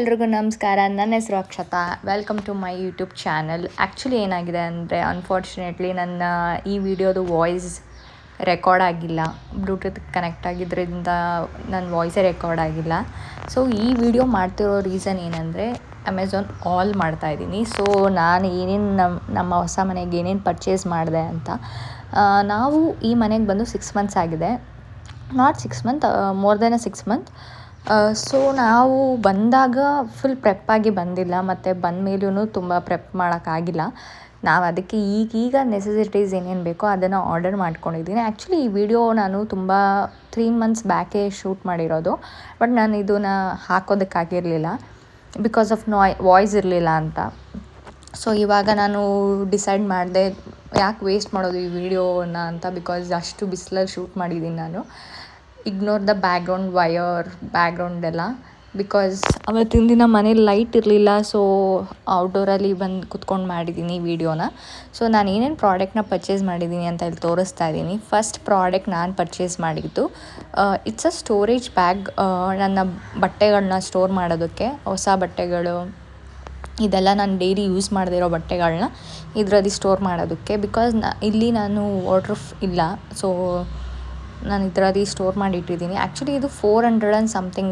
ಎಲ್ರಿಗೂ ನಮಸ್ಕಾರ. ನನ್ನ ಹೆಸರು Akshata. Welcome to my YouTube channel. Actually ಏನಾಗಿದೆ ಅಂದರೆ ಅನ್ಫಾರ್ಚುನೇಟ್ಲಿ ನನ್ನ ಈ ವಿಡಿಯೋದು ವಾಯ್ಸ್ ರೆಕಾರ್ಡ್ ಆಗಿಲ್ಲ. ಬ್ಲೂಟೂತ್ ಕನೆಕ್ಟ್ ಆಗಿದ್ದರಿಂದ ನನ್ನ ವಾಯ್ಸೇ ರೆಕಾರ್ಡ್ ಆಗಿಲ್ಲ. ಸೊ ಈ ವಿಡಿಯೋ ಮಾಡ್ತಿರೋ ರೀಸನ್ ಏನಂದರೆ ಅಮೆಝಾನ್ ಆಲ್ ಮಾಡ್ತಾಯಿದ್ದೀನಿ. ಸೊ ನಾನು ಏನೇನು ನಮ್ಮ ಹೊಸ ಮನೆಗೆ ಏನೇನು ಪರ್ಚೇಸ್ ಮಾಡಿದೆ ಅಂತ. ನಾವು ಈ ಮನೆಗೆ ಬಂದು 6 months ಆಗಿದೆ. Not 6 months, more than 6 months. So ನಾವು ಬಂದಾಗ ಫುಲ್ ಪ್ರೆಪ್ಪಾಗಿ ಬಂದಿಲ್ಲ, ಮತ್ತು ಬಂದ ಮೇಲೂ ತುಂಬ ಪ್ರೆಪ್ ಮಾಡೋಕ್ಕಾಗಿಲ್ಲ. ನಾವು ಅದಕ್ಕೆ ಈಗೀಗ ನೆಸೆಸಿಟೀಸ್ ಏನೇನು ಬೇಕೋ ಅದನ್ನು ಆರ್ಡರ್ ಮಾಡ್ಕೊಂಡಿದ್ದೀನಿ. ಆ್ಯಕ್ಚುಲಿ ಈ ವಿಡಿಯೋ ನಾನು ತುಂಬ 3 months ಬ್ಯಾಕೇ ಶೂಟ್ ಮಾಡಿರೋದು, ಬಟ್ ನಾನು ಇದನ್ನು ಹಾಕೋದಕ್ಕಾಗಿರಲಿಲ್ಲ ಬಿಕಾಸ್ ಆಫ್ ವಾಯ್ಸ್ ಇರಲಿಲ್ಲ ಅಂತ. ಸೊ ಇವಾಗ ನಾನು ಡಿಸೈಡ್ ಮಾಡಿದೆ ಯಾಕೆ ವೇಸ್ಟ್ ಮಾಡೋದು ಈ ವಿಡಿಯೋನ ಅಂತ, ಬಿಕಾಸ್ ಅಷ್ಟು ಬಿಸಿಲಲ್ಲಿ ಶೂಟ್ ಮಾಡಿದ್ದೀನಿ ನಾನು. Ignore the background wire background ಎಲ್ಲ, ಬಿಕಾಸ್ ಅವತ್ತಿನ ದಿನ ಮನೇಲಿ ಲೈಟ್ ಇರಲಿಲ್ಲ. ಸೊ ಔಟ್ಡೋರಲ್ಲಿ ಬಂದು ಕುತ್ಕೊಂಡು ಮಾಡಿದ್ದೀನಿ ಈ ವಿಡಿಯೋನ. ಸೊ ನಾನು ಏನೇನು ಪ್ರಾಡಕ್ಟ್ನ ಪರ್ಚೇಸ್ ಮಾಡಿದ್ದೀನಿ ಅಂತ ಇಲ್ಲಿ ತೋರಿಸ್ತಾ ಇದ್ದೀನಿ. ಫಸ್ಟ್ ಪ್ರಾಡಕ್ಟ್ ನಾನು ಪರ್ಚೇಸ್ ಮಾಡಿದ್ದು ಇಟ್ಸ್ ಅ ಸ್ಟೋರೇಜ್ ಬ್ಯಾಗ್. ನನ್ನ ಬಟ್ಟೆಗಳನ್ನ ಸ್ಟೋರ್ ಮಾಡೋದಕ್ಕೆ, ಹೊಸ ಬಟ್ಟೆಗಳು ಇದೆಲ್ಲ ನಾನು ಡೈಲಿ ಯೂಸ್ ಮಾಡದಿರೋ ಬಟ್ಟೆಗಳನ್ನ ಇದರಲ್ಲಿ ಸ್ಟೋರ್ ಮಾಡೋದಕ್ಕೆ. ಬಿಕಾಸ್ ಇಲ್ಲಿ ನಾನು ವಾಟರ್ ಇಲ್ಲ, ಸೊ ನಾನು ಇದರಲ್ಲಿ ಸ್ಟೋರ್ ಮಾಡಿಟ್ಟಿದ್ದೀನಿ. ಆ್ಯಕ್ಚುಲಿ ಇದು 400 and something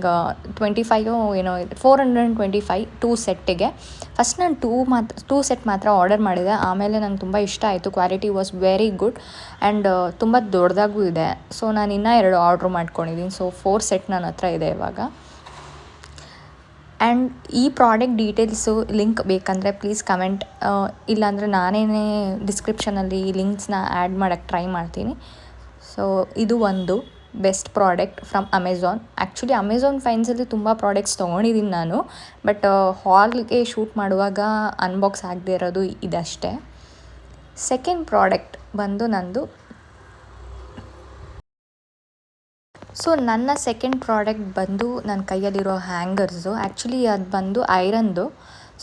25 ಏನೋ 425 2 ಸೆಟ್ಟಿಗೆ. ಫಸ್ಟ್ ನಾನು 2 ಸೆಟ್ ಮಾತ್ರ ಆರ್ಡರ್ ಮಾಡಿದೆ. ಆಮೇಲೆ ನಂಗೆ ತುಂಬ ಇಷ್ಟ ಆಯಿತು. Quality was very good and ತುಂಬ ದೊಡ್ಡದಾಗೂ ಇದೆ. ಸೊ ನಾನು ಇನ್ನೂ 2 ಆರ್ಡ್ರ್ ಮಾಡ್ಕೊಂಡಿದ್ದೀನಿ. ಸೊ 4 ಸೆಟ್ ನನ್ನ ಹತ್ರ ಇದೆ ಇವಾಗ. ಆ್ಯಂಡ್ ಈ ಪ್ರಾಡಕ್ಟ್ ಡೀಟೇಲ್ಸು ಲಿಂಕ್ ಬೇಕಂದರೆ ಪ್ಲೀಸ್ ಕಮೆಂಟ್, ಇಲ್ಲಾಂದರೆ ನಾನೇನೇ ಡಿಸ್ಕ್ರಿಪ್ಷನಲ್ಲಿ ಈ ಲಿಂಕ್ಸ್ನ ಆ್ಯಡ್ ಮಾಡೋಕ್ಕೆ ಟ್ರೈ ಮಾಡ್ತೀನಿ. ಸೊ ಇದು ಒಂದು best product from Amazon. Actually Amazon ಫೈನ್ಸಲ್ಲಿ ತುಂಬ ಪ್ರಾಡಕ್ಟ್ಸ್ ತೊಗೊಂಡಿದ್ದೀನಿ ನಾನು, ಬಟ್ ಹಾಲ್ಗೆ ಶೂಟ್ ಮಾಡುವಾಗ ಅನ್ಬಾಕ್ಸ್ ಆಗದೆ ಇರೋದು ಇದಷ್ಟೇ. ಸೆಕೆಂಡ್ ಪ್ರಾಡಕ್ಟ್ ಬಂದು ನಂದು. ಸೊ ನನ್ನ ಸೆಕೆಂಡ್ ಪ್ರಾಡಕ್ಟ್ ಬಂದು ನನ್ನ ಕೈಯಲ್ಲಿರೋ ಹ್ಯಾಂಗರ್ಸು. ಆ್ಯಕ್ಚುಲಿ ಅದು ಬಂದು ಐರನ್ದು.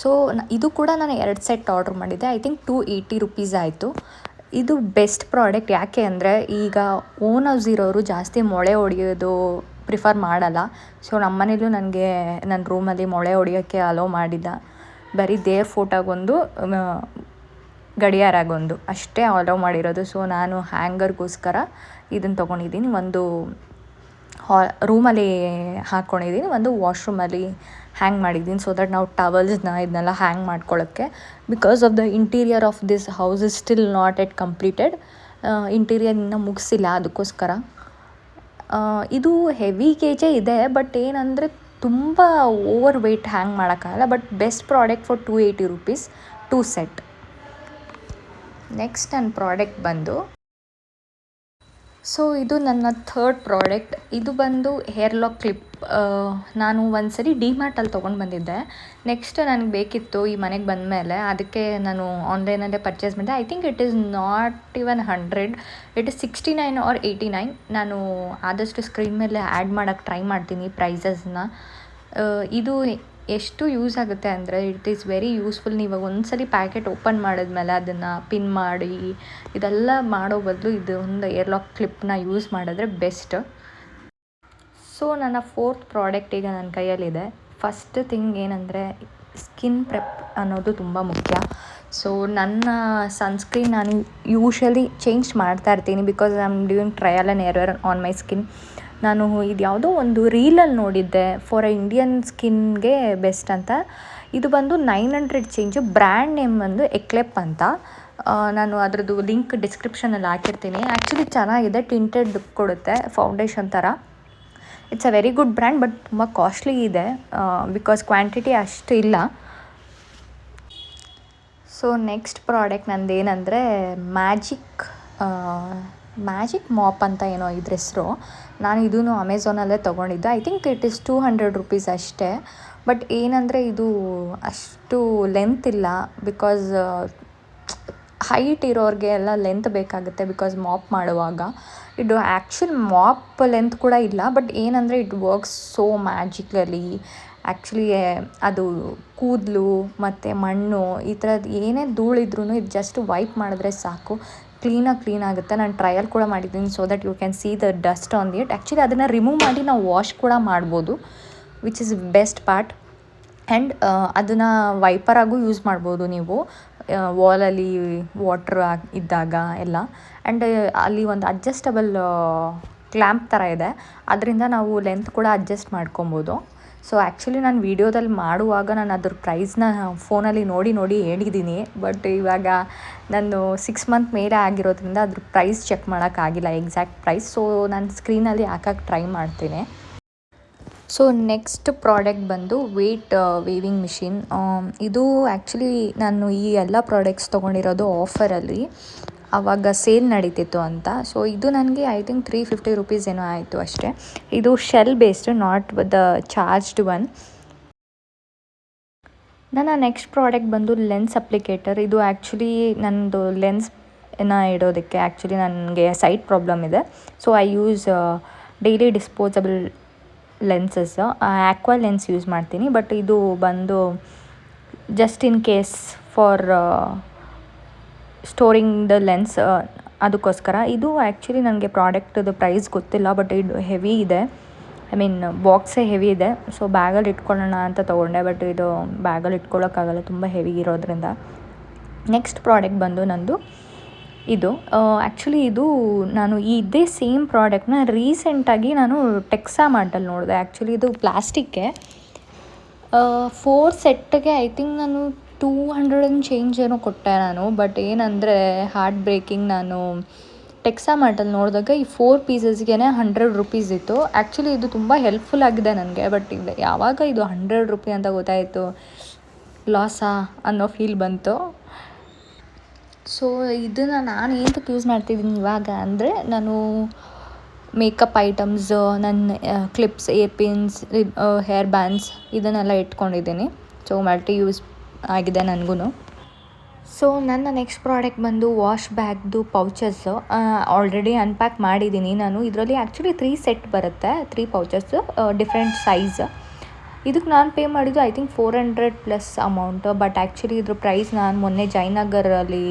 ಸೊ ಇದು ಕೂಡ ನಾನು 2 ಸೆಟ್ ಆರ್ಡ್ರ್ ಮಾಡಿದ್ದೆ. ಐ ಥಿಂಕ್ 280 rupees ಆಯಿತು. ಇದು ಬೆಸ್ಟ್ ಪ್ರಾಡಕ್ಟ್. ಯಾಕೆ ಅಂದರೆ ಈಗ ಓನ್ ಹೌಸ್ ಇರೋರು ಜಾಸ್ತಿ ಮೊಳೆ ಹೊಡೆಯೋದು ಪ್ರಿಫರ್ ಮಾಡಲ್ಲ. ಸೊ ನಮ್ಮ ಮನೇಲೂ ನನಗೆ ನನ್ನ ರೂಮಲ್ಲಿ ಮೊಳೆ ಹೊಡೆಯೋಕ್ಕೆ ಅಲೋ ಮಾಡಿಲ್ಲ. ಬರೀ ದೇವ್ರ ಫೋಟೋಗೊಂದು, ಗಡಿಯಾರಾಗೊಂದು ಅಷ್ಟೇ ಅಲೋ ಮಾಡಿರೋದು. ಸೊ ನಾನು ಹ್ಯಾಂಗರ್ಗೋಸ್ಕರ ಇದನ್ನು ತೊಗೊಂಡಿದ್ದೀನಿ. ಒಂದು ರೂಮಲ್ಲಿ ಹಾಕ್ಕೊಂಡಿದ್ದೀನಿ, ಒಂದು ವಾಶ್ರೂಮಲ್ಲಿ ಹ್ಯಾಂಗ್ ಮಾಡಿದ್ದೀನಿ. ಸೊ ದಟ್ ನಾವು ಟವಲ್ಸ್ನ ಇದನ್ನೆಲ್ಲ ಹ್ಯಾಂಗ್ ಮಾಡ್ಕೊಳ್ಳೋಕ್ಕೆ. Because of the interior of this house is still not at completed. Interior ಇನ್ನೂ ಮುಗಿಸಿಲ್ಲ, ಅದಕ್ಕೋಸ್ಕರ. ಇದು ಹೆವಿ ಕೇಜೇ ಇದೆ, ಬಟ್ ಏನಂದರೆ ತುಂಬ ಓವರ್ ವೆಯ್ಟ್ ಹ್ಯಾಂಗ್ ಮಾಡೋಕ್ಕಾಗಲ್ಲ. But best product for 280 rupees 2 set. Next ನನ್ನ ಪ್ರಾಡಕ್ಟ್ ಬಂದು, ಸೊ ಇದು ನನ್ನ ಥರ್ಡ್ ಪ್ರಾಡಕ್ಟ್. ಇದು ಬಂದು ಹೇರ್ ಲಾಕ್ ಕ್ಲಿಪ್. ನಾನು ಒಂದು ಸರಿ ಡಿಮಾರ್ಟಲ್ಲಿ ತೊಗೊಂಡು ಬಂದಿದ್ದೆ. ನೆಕ್ಸ್ಟ್ ನನಗೆ ಬೇಕಿತ್ತು ಈ ಮನೆಗೆ ಬಂದ ಮೇಲೆ, ಅದಕ್ಕೆ ನಾನು ಆನ್ಲೈನಲ್ಲೇ ಪರ್ಚೇಸ್ ಮಾಡಿದೆ. I think it is not even 100, it is 69 or 89. ನಾನು ಆದಷ್ಟು ಸ್ಕ್ರೀನ್ ಮೇಲೆ ಆ್ಯಡ್ ಮಾಡೋಕ್ಕೆ ಟ್ರೈ ಮಾಡ್ತೀನಿ ಪ್ರೈಸಸ್ನ. ಇದು ಎಷ್ಟು ಯೂಸ್ ಆಗುತ್ತೆ ಅಂದರೆ ಇಟ್ ಈಸ್ ವೆರಿ ಯೂಸ್ಫುಲ್. ನೀವು ಒಂದು ಸರಿ ಪ್ಯಾಕೆಟ್ ಓಪನ್ ಮಾಡಿದ್ಮೇಲೆ ಅದನ್ನು ಪಿನ್ ಮಾಡಿ ಇದೆಲ್ಲ ಮಾಡೋ ಬದಲು ಇದು ಒಂದು ಏರ್ ಲಾಕ್ ಕ್ಲಿಪ್ನ ಯೂಸ್ ಮಾಡಿದ್ರೆ ಬೆಸ್ಟ್. ಸೊ ನನ್ನ ಫೋರ್ತ್ ಪ್ರಾಡಕ್ಟ್ ಈಗ ನನ್ನ ಕೈಯಲ್ಲಿದೆ. ಫಸ್ಟ್ ಥಿಂಗ್ ಏನಂದರೆ ಸ್ಕಿನ್ ಪ್ರೆಪ್ ಅನ್ನೋದು ತುಂಬ ಮುಖ್ಯ. ಸೊ ನನ್ನ ಸನ್ಸ್ಕ್ರೀನ್ ನಾನು ಯೂಶ್ವಲಿ ಚೇಂಜ್ ಮಾಡ್ತಾ ಇರ್ತೀನಿ, because I am doing trial and error on my skin. ನಾನು ಇದು ಯಾವುದೋ ಒಂದು ರೀಲಲ್ಲಿ ನೋಡಿದ್ದೆ, ಫಾರ್ ಇಂಡಿಯನ್ ಸ್ಕಿನ್ಗೆ ಬೆಸ್ಟ್ ಅಂತ. ಇದು ಬಂದು 900 ಚೇಂಜು. ಬ್ರ್ಯಾಂಡ್ ನೇಮ್ ಬಂದು ಎಕ್ಲೆಪ್ ಅಂತ. ನಾನು ಅದರದ್ದು ಲಿಂಕ್ ಡಿಸ್ಕ್ರಿಪ್ಷನಲ್ಲಿ ಹಾಕಿರ್ತೀನಿ. ಆ್ಯಕ್ಚುಲಿ ಚೆನ್ನಾಗಿದೆ, ಟಿಂಟೆಡ್ ಲುಕ್ ಕೊಡುತ್ತೆ, ಫೌಂಡೇಶನ್ ಥರ. It's a very good brand, but ತುಂಬ ಕಾಸ್ಟ್ಲಿ ಇದೆ ಬಿಕಾಸ್ ಕ್ವಾಂಟಿಟಿ ಅಷ್ಟು ಇಲ್ಲ. ಸೊ ನೆಕ್ಸ್ಟ್ ಪ್ರಾಡಕ್ಟ್ ನಂದು ಏನಂದರೆ ಮ್ಯಾಜಿಕ್ ಮಾಪ್ ಅಂತ ಏನೋ ಇದ್ರ ಹೆಸರು. ನಾನು ಇದೂ ಅಮೆಝಾನಲ್ಲೇ ತೊಗೊಂಡಿದ್ದೆ. I think it is 200 rupees ಅಷ್ಟೇ. ಬಟ್ ಏನಂದರೆ ಇದು ಅಷ್ಟು ಲೆಂತ್ ಇಲ್ಲ, ಬಿಕಾಸ್ ಹೈಟ್ ಇರೋರಿಗೆ ಎಲ್ಲ ಲೆಂತ್ ಬೇಕಾಗುತ್ತೆ ಬಿಕಾಸ್ ಮಾಪ್ ಮಾಡುವಾಗ. ಇದು ಆ್ಯಕ್ಚುಲ್ ಮಾಪ್ ಲೆಂತ್ ಕೂಡ ಇಲ್ಲ, ಬಟ್ ಏನಂದರೆ it works so magically. Actually ಅದು ಕೂದಲು ಮತ್ತು ಮಣ್ಣು ಈ ಥರದ್ದು ಏನೇ ಧೂಳಿದ್ರೂ ಇದು ಜಸ್ಟ್ ವೈಪ್ ಮಾಡಿದ್ರೆ ಸಾಕು, ಕ್ಲೀನ್ ಆಗುತ್ತೆ. ನಾನು ಟ್ರಯಲ್ ಕೂಡ ಮಾಡಿದ್ದೀನಿ, so that you can see the dust on it. Actually ಅದನ್ನು ರಿಮೂವ್ ಮಾಡಿ ನಾವು ವಾಶ್ ಕೂಡ ಮಾಡ್ಬೋದು, which is best part. And ಅದನ್ನು ವೈಪರಾಗೂ ಯೂಸ್ ಮಾಡ್ಬೋದು ನೀವು ವಾಲಲ್ಲಿ ವಾಟ್ರ್ ಇದ್ದಾಗ ಎಲ್ಲ. ಆ್ಯಂಡ್ ಅಲ್ಲಿ ಒಂದು ಅಡ್ಜಸ್ಟಬಲ್ ಕ್ಲ್ಯಾಂಪ್ ಥರ ಇದೆ, ಅದರಿಂದ ನಾವು ಲೆಂತ್ ಕೂಡ ಅಡ್ಜಸ್ಟ್ ಮಾಡ್ಕೊಬೋದು. ಸೊ ಆ್ಯಕ್ಚುಲಿ ನಾನು ವೀಡಿಯೋದಲ್ಲಿ ಮಾಡುವಾಗ ನಾನು ಅದ್ರ ಪ್ರೈಸ್ನ ಫೋನಲ್ಲಿ ನೋಡಿ ಹೇಳಿದ್ದೀನಿ. ಬಟ್ ಇವಾಗ ನಾನು 6 ಮಂತ್ ಮೇಲೆ ಆಗಿರೋದ್ರಿಂದ ಅದ್ರ ಪ್ರೈಸ್ ಚೆಕ್ ಮಾಡೋಕ್ಕಾಗಿಲ್ಲ, ಎಕ್ಸಾಕ್ಟ್ ಪ್ರೈಸ್. ಸೊ ನಾನು ಸ್ಕ್ರೀನಲ್ಲಿ ಹಾಕಕ್ಕೆ ಟ್ರೈ ಮಾಡ್ತೀನಿ. ಸೊ ನೆಕ್ಸ್ಟ್ ಪ್ರಾಡಕ್ಟ್ ಬಂದು ವೇಟ್ ವೇವಿಂಗ್ ಮಿಷಿನ್. ಇದು ಆ್ಯಕ್ಚುಲಿ ನಾನು ಈ ಎಲ್ಲ ಪ್ರಾಡಕ್ಟ್ಸ್ ತೊಗೊಂಡಿರೋದು ಆಫರಲ್ಲಿ, ಆವಾಗ ಸೇಲ್ ನಡೀತಿತ್ತು ಅಂತ. ಸೊ ಇದು ನನಗೆ ಐ ಥಿಂಕ್ 350 ರುಪೀಸ್ ಏನೋ ಆಯಿತು ಅಷ್ಟೇ. ಇದು shell based, not the charged one. ನನ್ನ ನೆಕ್ಸ್ಟ್ ಪ್ರಾಡಕ್ಟ್ ಬಂದು ಲೆನ್ಸ್ ಅಪ್ಲಿಕೇಟರ್. ಇದು ಆ್ಯಕ್ಚುಲಿ ನನ್ನದು ಲೆನ್ಸ್ನ ಇಡೋದಕ್ಕೆ. ಆ್ಯಕ್ಚುಲಿ ನನಗೆ ಸೈಟ್ ಪ್ರಾಬ್ಲಮ್ ಇದೆ. So I use daily disposable lenses, aqua lens use ಮಾಡ್ತೀನಿ. ಬಟ್ ಇದು ಬಂದು just in case for storing the lens, ಅದಕ್ಕೋಸ್ಕರ. ಇದು ಆ್ಯಕ್ಚುಲಿ ನನಗೆ ಪ್ರಾಡಕ್ಟದು ಪ್ರೈಸ್ ಗೊತ್ತಿಲ್ಲ, ಬಟ್ ಇದು ಹೆವಿ ಇದೆ. ಐ ಮೀನ್ ಬಾಕ್ಸೇ ಹೆವಿ ಇದೆ. ಸೊ ಬ್ಯಾಗಲ್ಲಿ ಇಟ್ಕೊಳ್ಳೋಣ ಅಂತ ತೊಗೊಂಡೆ, ಬಟ್ ಇದು ಬ್ಯಾಗಲ್ಲಿ ಇಟ್ಕೊಳ್ಳೋಕ್ಕಾಗಲ್ಲ, ತುಂಬ ಹೆವಿ ಇರೋದ್ರಿಂದ. ನೆಕ್ಸ್ಟ್ ಪ್ರಾಡಕ್ಟ್ ಬಂದು ನಂದು ಇದು. ಆ್ಯಕ್ಚುಲಿ ಇದು ನಾನು ಇದೇ ಸೇಮ್ ಪ್ರಾಡಕ್ಟ್ನ ರೀಸೆಂಟಾಗಿ ನಾನು ಟೆಕ್ಸಾ ಮಾರ್ಟಲ್ಲಿ ನೋಡಿದೆ. ಆ್ಯಕ್ಚುಲಿ ಇದು ಪ್ಲಾಸ್ಟಿಕ್ಕೆ 4 ಸೆಟ್ಟಿಗೆ ಐ ಥಿಂಕ್ ನಾನು 200 ಆ್ಯಂಡ್ ಚೇಂಜ್ ಏನೋ ಕೊಟ್ಟೆ ನಾನು. ಬಟ್ ಏನಂದರೆ ಹಾರ್ಟ್ ಬ್ರೇಕಿಂಗ್, ನಾನು ಟೆಕ್ಸಾ ಮಾರ್ಟಲ್ಲಿ ನೋಡಿದಾಗ ಈ 4 ಪೀಸಸ್ಗೆ 100 ರುಪೀಸ್ ಇತ್ತು. ಆ್ಯಕ್ಚುಲಿ ಇದು ತುಂಬ ಹೆಲ್ಪ್ಫುಲ್ ಆಗಿದೆ ನನಗೆ. ಬಟ್ ಇದು ಯಾವಾಗ ಇದು 100 ರುಪಿ ಅಂತ ಗೊತ್ತಾಯಿತು, ಲಾಸಾ ಅನ್ನೋ ಫೀಲ್ ಬಂತು. ಸೊ ಇದನ್ನು ನಾನು ಏನಕ್ಕೆ ಯೂಸ್ ಮಾಡ್ತಿದ್ದೀನಿ ಇವಾಗ ಅಂದರೆ, ನಾನು ಮೇಕಪ್ ಐಟಮ್ಸ್, ನನ್ನ ಕ್ಲಿಪ್ಸ್, ಏರ್ಪಿನ್ಸ್, ಹೇರ್ ಬ್ಯಾಂಡ್ಸ್ ಇದನ್ನೆಲ್ಲ ಇಟ್ಕೊಂಡಿದ್ದೀನಿ. ಸೊ ಮಲ್ಟಿ ಯೂಸ್ ಆಗಿದೆ ನನಗೂ. ಸೊ ನನ್ನ ನೆಕ್ಸ್ಟ್ ಪ್ರಾಡಕ್ಟ್ ಬಂದು ವಾಶ್ ಬ್ಯಾಗ್ದು ಪೌಚಸ್ಸು. ಆಲ್ರೆಡಿ ಅನ್ಪ್ಯಾಕ್ ಮಾಡಿದ್ದೀನಿ ನಾನು. ಇದರಲ್ಲಿ ಆ್ಯಕ್ಚುಲಿ 3 ಸೆಟ್ ಬರುತ್ತೆ, 3 ಪೌಚಸ್ಸು, ಡಿಫ್ರೆಂಟ್ ಸೈಜ್. ಇದಕ್ಕೆ ನಾನು ಪೇ ಮಾಡಿದ್ದು I think 400+ amount. But actually ಇದ್ರ ಪ್ರೈಸ್ ನಾನು ಮೊನ್ನೆ ಜಯನಗರಲ್ಲಿ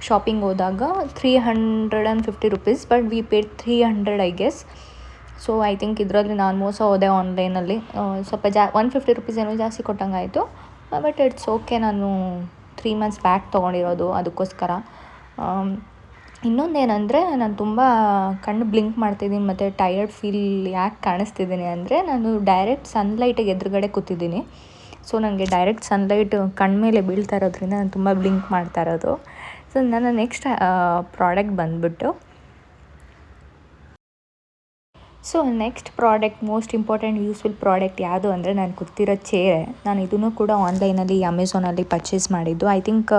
ಶಾಪಿಂಗ್ ಹೋದಾಗ 350 rupees, but we paid 300 I guess. So I think ಇದರಲ್ಲಿ ನಾನು ಮೋಸ ಹೋದೆ ಆನ್ಲೈನಲ್ಲಿ. ಸ್ವಲ್ಪ 150 ರುಪೀಸ್ ಏನೋ ಜಾಸ್ತಿ ಕೊಟ್ಟಂಗೆ ಆಯಿತು. ಬಟ್ ಇಟ್ಸ್ ಓಕೆ, ನಾನು 3 ಮಂತ್ಸ್ ಬ್ಯಾಕ್ ತೊಗೊಂಡಿರೋದು, ಅದಕ್ಕೋಸ್ಕರ. ಇನ್ನೊಂದೇನೆಂದರೆ, ನಾನು ತುಂಬ ಕಣ್ಣು ಬ್ಲಿಂಕ್ ಮಾಡ್ತಿದ್ದೀನಿ ಮತ್ತು ಟಯರ್ಡ್ ಫೀಲ್ ಯಾಕೆ ಕಾಣಿಸ್ತಿದ್ದೀನಿ ಅಂದರೆ, ನಾನು ಡೈರೆಕ್ಟ್ ಸನ್ಲೈಟಿಗೆ ಎದುರುಗಡೆ ಕೂತಿದ್ದೀನಿ. ಸೊ ನನಗೆ ಡೈರೆಕ್ಟ್ ಸನ್ಲೈಟ್ ಕಣ್ಮೇಲೆ ಬೀಳ್ತಾ ಇರೋದ್ರಿಂದ ನಾನು ತುಂಬ ಬ್ಲಿಂಕ್ ಮಾಡ್ತಾ ಇರೋದು. ಸೊ ನನ್ನ ನೆಕ್ಸ್ಟ್ ಪ್ರಾಡಕ್ಟ್ ಬಂದುಬಿಟ್ಟು, so next product, most important useful product ಯಾವುದು ಅಂದರೆ, ನಾನು ಕೂತಿರೋ ಚೇರೆ. ನಾನು ಇದನ್ನು ಕೂಡ ಆನ್ಲೈನಲ್ಲಿ ಅಮೆಝಾನಲ್ಲಿ ಪರ್ಚೇಸ್ ಮಾಡಿದ್ದು. I think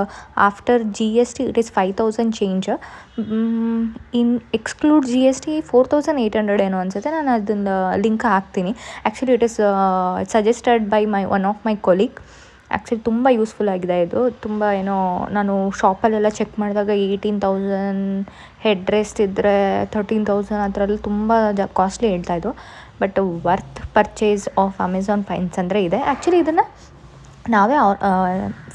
after GST it is 5000 change. In exclude GST 4800 ಏನೋ ಅನಿಸುತ್ತೆ. ನಾನು ಅದನ್ನು ಲಿಂಕ್ ಹಾಕ್ತೀನಿ. Actually it is suggested by one of my colleague. Actually ತುಂಬ ಯೂಸ್ಫುಲ್ ಆಗಿದೆ ಇದು. ತುಂಬ ಏನೋ ನಾನು ಶಾಪಲ್ಲೆಲ್ಲ ಚೆಕ್ ಮಾಡಿದಾಗ 18,000, ಹೆಡ್ ರೆಸ್ಟ್ ಇದ್ದರೆ 13,000 ಆ ಥರ ಎಲ್ಲ ತುಂಬ ಕಾಸ್ಟ್ಲಿ ಹೇಳ್ತಾಯಿದ್ದು. But worth purchase of Amazon ಫೈನ್ಸ್ ಅಂದರೆ ಇದೆ. ಆ್ಯಕ್ಚುಲಿ ಇದನ್ನು ನಾವೇ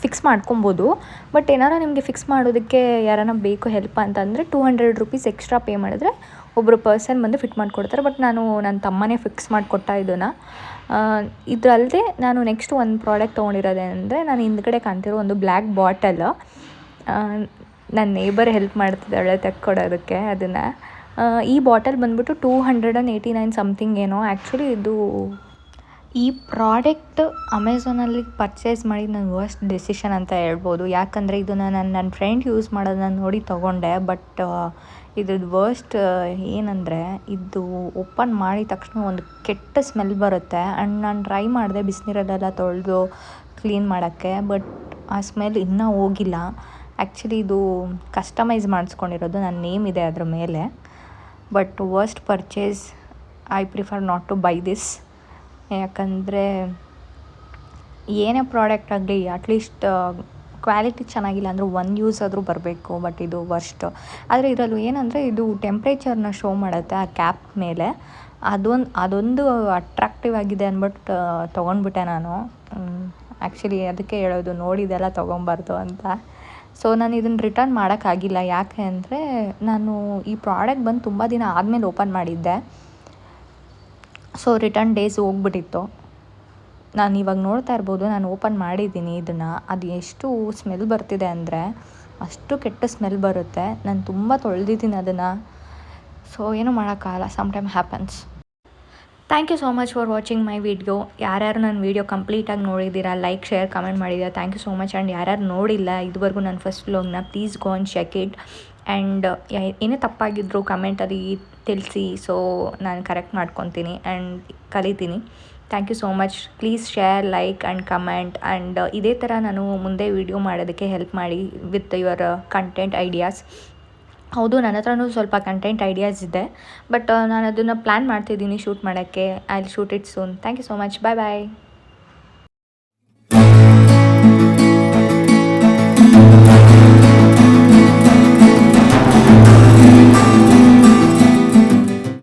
ಫಿಕ್ಸ್ ಮಾಡ್ಕೊಬೋದು. ಬಟ್ ಏನಾರ ನಿಮಗೆ ಫಿಕ್ಸ್ ಮಾಡೋದಕ್ಕೆ ಯಾರನ್ನ ಬೇಕು ಹೆಲ್ಪ್ ಅಂತಂದರೆ 200 ರುಪೀಸ್ ಎಕ್ಸ್ಟ್ರಾ ಪೇ ಮಾಡಿದ್ರೆ ಒಬ್ಬರು ಪರ್ಸನ್ ಬಂದು ಫಿಟ್ ಮಾಡಿಕೊಡ್ತಾರೆ. ಬಟ್ ನಾನು ನನ್ನ ತಮ್ಮನೇ ಫಿಕ್ಸ್ ಮಾಡಿಕೊಟ್ಟ ಇದನ್ನು. ಇದಲ್ಲದೆ ನಾನು ನೆಕ್ಸ್ಟ್ ಒಂದು ಪ್ರಾಡಕ್ಟ್ ತೊಗೊಂಡಿರೋದೇನೆಂದರೆ, ನಾನು ಹಿಂದ್ಗಡೆ ಕಾಣ್ತಿರೋ ಒಂದು ಬ್ಲ್ಯಾಕ್ ಬಾಟಲ್. ನನ್ನ ನೇಬರ್ ಹೆಲ್ಪ್ ಮಾಡ್ತಿದ್ದಾಳೆ ತೆಕ್ಕೊಡೋದಕ್ಕೆ ಅದನ್ನು. ಈ ಬಾಟಲ್ ಬಂದುಬಿಟ್ಟು 289 ಸಮಥಿಂಗ್ ಏನೋ. ಆ್ಯಕ್ಚುಲಿ ಇದು ಈ ಪ್ರಾಡಕ್ಟ್ ಅಮೆಝಾನಲ್ಲಿ ಪರ್ಚೇಸ್ ಮಾಡಿದ್ದು ನನ್ನ ವರ್ಸ್ಟ್ ಡೆಸಿಷನ್ ಅಂತ ಹೇಳ್ಬೋದು. ಯಾಕಂದರೆ ಇದನ್ನು ನನ್ನ ಫ್ರೆಂಡ್ ಯೂಸ್ ಮಾಡೋದನ್ನ ನೋಡಿ ತೊಗೊಂಡೆ. ಬಟ್ ಇದ್ರದ್ದು ವರ್ಸ್ಟ್ ಏನಂದರೆ, ಇದು ಓಪನ್ ಮಾಡಿದ ತಕ್ಷಣ ಒಂದು ಕೆಟ್ಟ ಸ್ಮೆಲ್ ಬರುತ್ತೆ. ಆ್ಯಂಡ್ ನಾನು ಟ್ರೈ ಮಾಡಿದೆ ಬಿಸಿನೀರಲ್ಲೆಲ್ಲ ತೊಳೆದು ಕ್ಲೀನ್ ಮಾಡೋಕ್ಕೆ, ಬಟ್ ಆ ಸ್ಮೆಲ್ ಇನ್ನೂ ಹೋಗಿಲ್ಲ. ಆ್ಯಕ್ಚುಲಿ ಇದು ಕಸ್ಟಮೈಸ್ ಮಾಡಿಸ್ಕೊಂಡಿರೋದು, ನನ್ನ ನೇಮ್ ಇದೆ ಅದ್ರ ಮೇಲೆ. But worst purchase, I prefer not to buy this. ಯಾಕಂದರೆ ಏನೇ ಪ್ರಾಡಕ್ಟ್ ಆಗಲಿ ಅಟ್ಲೀಸ್ಟ್ ಕ್ವಾಲಿಟಿ ಚೆನ್ನಾಗಿಲ್ಲ ಅಂದರೆ 1 ಯೂಸ್ ಆದರೂ ಬರಬೇಕು. ಬಟ್ ಇದು ವರ್ಸ್ಟ್. ಆದರೆ ಇದರಲ್ಲೂ ಏನಂದರೆ, ಇದು ಟೆಂಪ್ರೇಚರ್ನ ಶೋ ಮಾಡುತ್ತೆ ಆ ಕ್ಯಾಪ್ ಮೇಲೆ. ಅದೊಂದು ಅಟ್ರಾಕ್ಟಿವ್ ಆಗಿದೆ ಅಂದ್ಬಿಟ್ಟು ತೊಗೊಂಡ್ಬಿಟ್ಟೆ ನಾನು. ಆ್ಯಕ್ಚುಲಿ ಅದಕ್ಕೆ ಹೇಳೋದು, ನೋಡಿದೆಲ್ಲ ತೊಗೊಬಾರ್ದು ಅಂತ. ಸೊ ನಾನು ಇದನ್ನು ರಿಟರ್ನ್ ಮಾಡೋಕ್ಕಾಗಿಲ್ಲ. ಯಾಕೆ ಅಂದರೆ, ನಾನು ಈ ಪ್ರಾಡಕ್ಟ್ ಬಂದು ತುಂಬ ದಿನ ಆದಮೇಲೆ ಓಪನ್ ಮಾಡಿದ್ದೆ. ಸೊ ರಿಟರ್ನ್ ಡೇಸ್ ಹೋಗ್ಬಿಟ್ಟಿತ್ತು. ನಾನು ಇವಾಗ ನೋಡ್ತಾ ಇರ್ಬೋದು, ನಾನು ಓಪನ್ ಮಾಡಿದ್ದೀನಿ ಇದನ್ನು. ಅದು ಎಷ್ಟು ಸ್ಮೆಲ್ ಬರ್ತಿದೆ ಅಂದರೆ ಅಷ್ಟು ಕೆಟ್ಟ ಸ್ಮೆಲ್ ಬರುತ್ತೆ. ನಾನು ತುಂಬ ತೊಳೆದಿದ್ದೀನಿ ಅದನ್ನು. ಸೊ ಏನೂ ಮಾಡೋಕ್ಕಾಗಲ್ಲ, some time happens. Thank you so much for watching my video. ಯಾರ್ಯಾರು ನನ್ನ ವೀಡಿಯೋ ಕಂಪ್ಲೀಟಾಗಿ ನೋಡಿದ್ದೀರಾ, ಲೈಕ್ ಶೇರ್ ಕಮೆಂಟ್ ಮಾಡಿದ್ದೀರಾ, thank you so much. And ಯಾರ್ಯಾರು ನೋಡಿಲ್ಲ ಇದುವರೆಗೂ ನನ್ನ ಫಸ್ಟ್ ವ್ಲಾಗ್ನ, please go and check it. And ಏನೇ ತಪ್ಪಾಗಿದ್ದರೂ ಕಮೆಂಟಲ್ಲಿ ತಿಳಿಸಿ, ಸೊ ನಾನು ಕರೆಕ್ಟ್ ಮಾಡ್ಕೊತೀನಿ ಆ್ಯಂಡ್ ಕಲಿತೀನಿ. Thank you so much. Please share, like and comment. And ಇದೇ ಥರ ನಾನು ಮುಂದೆ ವೀಡಿಯೋ ಮಾಡೋದಕ್ಕೆ ಹೆಲ್ಪ್ ಮಾಡಿ ವಿತ್ ಯುವರ್ ಕಂಟೆಂಟ್ ಐಡಿಯಾಸ್. ಹೌದು, ನನ್ನ ಹತ್ರನೂ ಸ್ವಲ್ಪ ಕಂಟೆಂಟ್ ಐಡಿಯಾಸ್ ಇದೆ, ಬಟ್ ನಾನು ಅದನ್ನು ಪ್ಲ್ಯಾನ್ ಮಾಡ್ತಿದ್ದೀನಿ ಶೂಟ್ ಮಾಡೋಕ್ಕೆ. I will shoot it soon. Thank you so much. Bye bye.